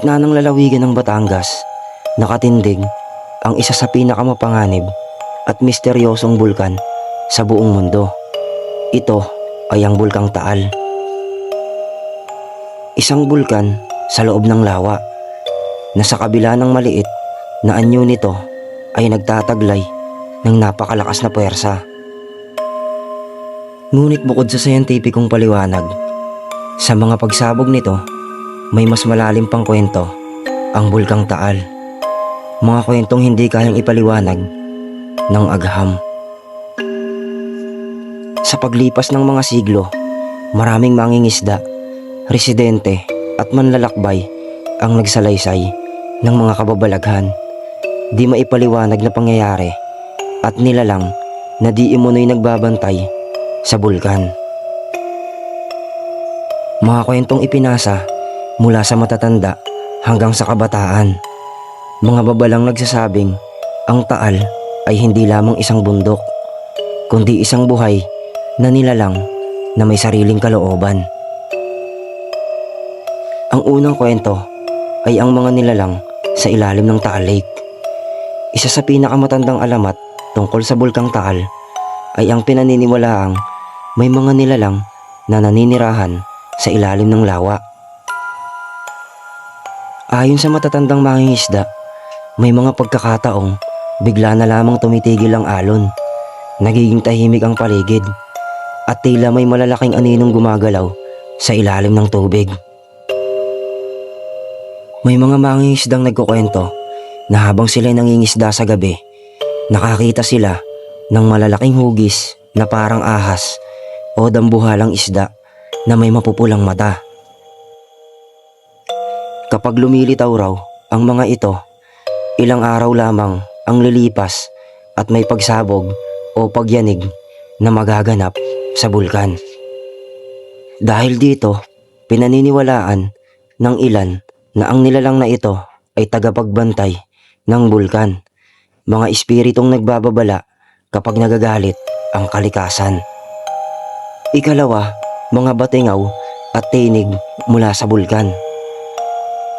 gitna ng lalawigan ng Batangas, nakatindig ang isa sa pinakamapanganib at misteryosong bulkan sa buong mundo. Ito ay ang Bulkang Taal. Isang bulkan sa loob ng lawa na sa kabila ng maliit na anyo nito ay nagtataglay ng napakalakas na puwersa. Ngunit bukod sa siyentipikong paliwanag, sa mga pagsabog nito may mas malalim pang kwento ang Bulkang Taal. Mga kwentong hindi kayang ipaliwanag ng agham. Sa paglipas ng mga siglo, maraming mangingisda, residente at manlalakbay ang nagsalaysay ng mga kababalaghan, di maipaliwanag na pangyayari at nilalang na di imunoy nagbabantay sa bulkan. Mga kwentong ipinasa mula sa matatanda hanggang sa kabataan. Mga babalang nagsasabing ang Taal ay hindi lamang isang bundok, kundi isang buhay na nilalang na may sariling kalooban. Ang unang kwento ay ang mga nilalang sa ilalim ng Taal Lake. Isa sa pinakamatandang alamat tungkol sa Bulkang Taal ay ang pinaniniwalaang may mga nilalang na naninirahan sa ilalim ng lawa. Ayon sa matatandang mangingisda, may mga pagkakataong bigla na lamang tumitigil ang alon, nagiging tahimik ang paligid, at tila may malalaking aninong gumagalaw sa ilalim ng tubig. May mga mangingisdang nagkukwento na habang sila'y nangingisda sa gabi, nakakita sila ng malalaking hugis na parang ahas o dambuhalang isda na may mapupulang mata. Kapag lumilitaw raw ang mga ito, ilang araw lamang ang lilipas at may pagsabog o pagyanig na magaganap sa bulkan. Dahil dito, pinaniniwalaan ng ilan na ang nilalang na ito ay tagapagbantay ng bulkan, mga espiritong nagbababala kapag nagagalit ang kalikasan. Ikalawa, mga batingaw at tinig mula sa bulkan.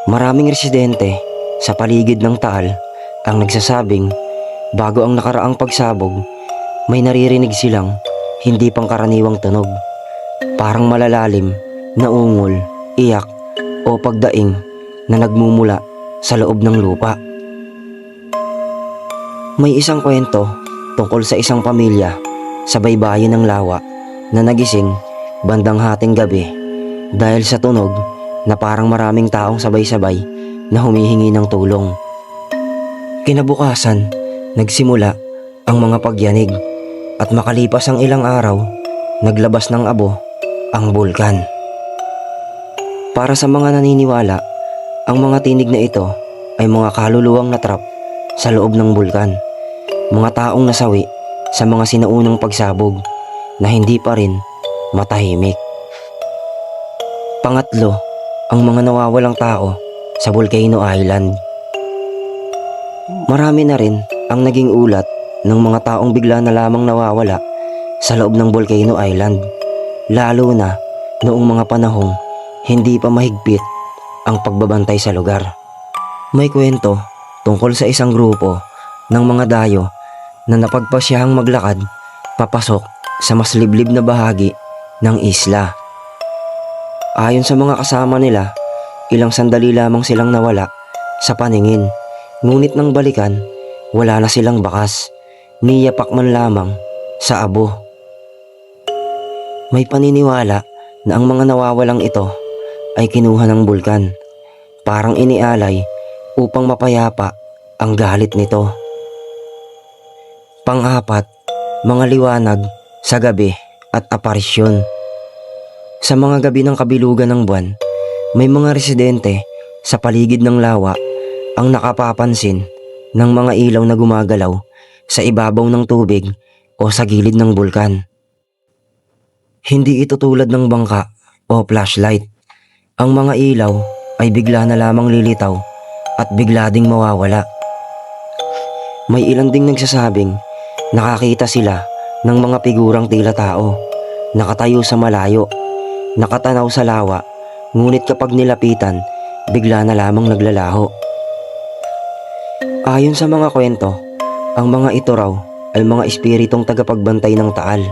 Maraming residente sa paligid ng Taal ang nagsasabing bago ang nakaraang pagsabog, may naririnig silang hindi pangkaraniwang tunog, parang malalalim na ungol, iyak o pagdaing na nagmumula sa loob ng lupa. May isang kwento tungkol sa isang pamilya sa baybayin ng lawa na nagising bandang hating gabi dahil sa tunog na parang maraming taong sabay-sabay na humihingi ng tulong. Kinabukasan, nagsimula ang mga pagyanig at makalipas ang ilang araw, naglabas ng abo ang bulkan. Para sa mga naniniwala, ang mga tinig na ito ay mga kaluluwang natrap sa loob ng bulkan, mga taong nasawi sa mga sinaunang pagsabog na hindi pa rin matahimik. Pangatlo, ang mga nawawalang tao sa Volcano Island. Marami na rin ang naging ulat ng mga taong bigla na lamang nawawala sa loob ng Volcano Island, lalo na noong mga panahong hindi pa mahigpit ang pagbabantay sa lugar. May kwento tungkol sa isang grupo ng mga dayo na napagpasyahang maglakad papasok sa mas liblib na bahagi ng isla. Ayon sa mga kasama nila, ilang sandali lamang silang nawala sa paningin, ngunit nang balikan, wala na silang bakas, niyapak man lamang sa abo. May paniniwala na ang mga nawawalang ito ay kinuha ng bulkan, parang inialay upang mapayapa ang galit nito. Pang-apat, mga liwanag sa gabi at aparisyon. Sa mga gabi ng kabilugan ng buwan, may mga residente sa paligid ng lawa ang nakapapansin ng mga ilaw na gumagalaw sa ibabaw ng tubig o sa gilid ng bulkan. Hindi ito tulad ng bangka o flashlight. Ang mga ilaw ay bigla na lamang lilitaw at bigla ding mawawala. May ilan ding nagsasabing nakakita sila ng mga figurang tila tao, nakatayo sa malayo, nakatanaw sa lawa, ngunit kapag nilapitan, bigla na lamang naglalaho. Ayon sa mga kwento, ang mga ito raw ay mga espiritong tagapagbantay ng Taal.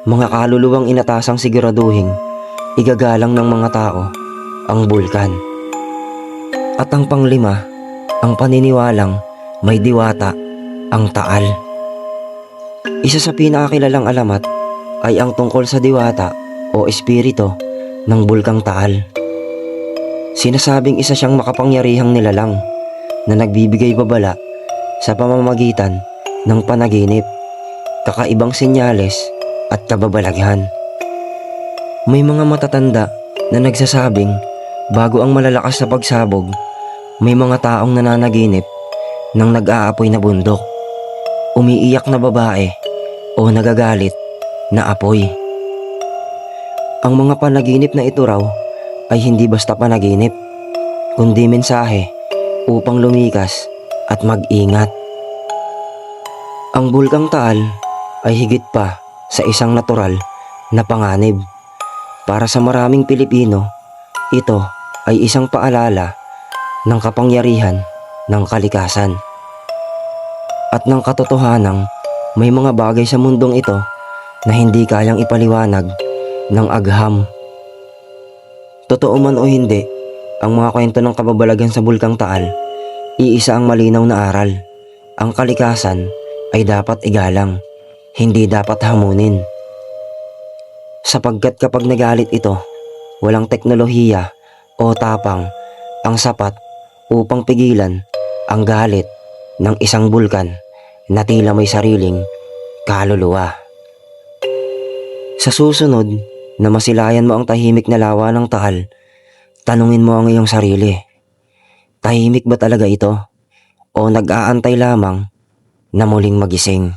Mga kaluluwang inatasang siguraduhing igagalang ng mga tao ang bulkan. At ang panglima, ang paniniwalang may diwata ang Taal. Isa sa pinakakilalang alamat ay ang tungkol sa diwata o espirito ng bulkang Taal. Sinasabing isa siyang makapangyarihang nilalang na nagbibigay babala sa pamamagitan ng panaginip, kakaibang senyales at kababalaghan. May mga matatanda na nagsasabing bago ang malalakas na pagsabog, may mga taong nananaginip ng nag-aapoy na bundok, umiiyak na babae o nagagalit na apoy. Ang mga panaginip na ito raw ay hindi basta panaginip, kundi mensahe upang lumikas at mag-ingat. Ang bulkang Taal ay higit pa sa isang natural na panganib. Para sa maraming Pilipino, ito ay isang paalala ng kapangyarihan ng kalikasan at ng katotohanang may mga bagay sa mundong ito na hindi kayang ipaliwanag ng agham. Totoo man o hindi, ang mga kwento ng kababalagan sa bulkang Taal, iisa ang malinaw na aral. Ang kalikasan ay dapat igalang, hindi dapat hamunin. Sapagkat kapag nagalit ito, walang teknolohiya o tapang ang sapat upang pigilan ang galit ng isang bulkan na tila may sariling kaluluwa. Sa susunod na masilayan mo ang tahimik na lawa ng Taal, tanungin mo ang iyong sarili, tahimik ba talaga ito o nag-aantay lamang na muling magising?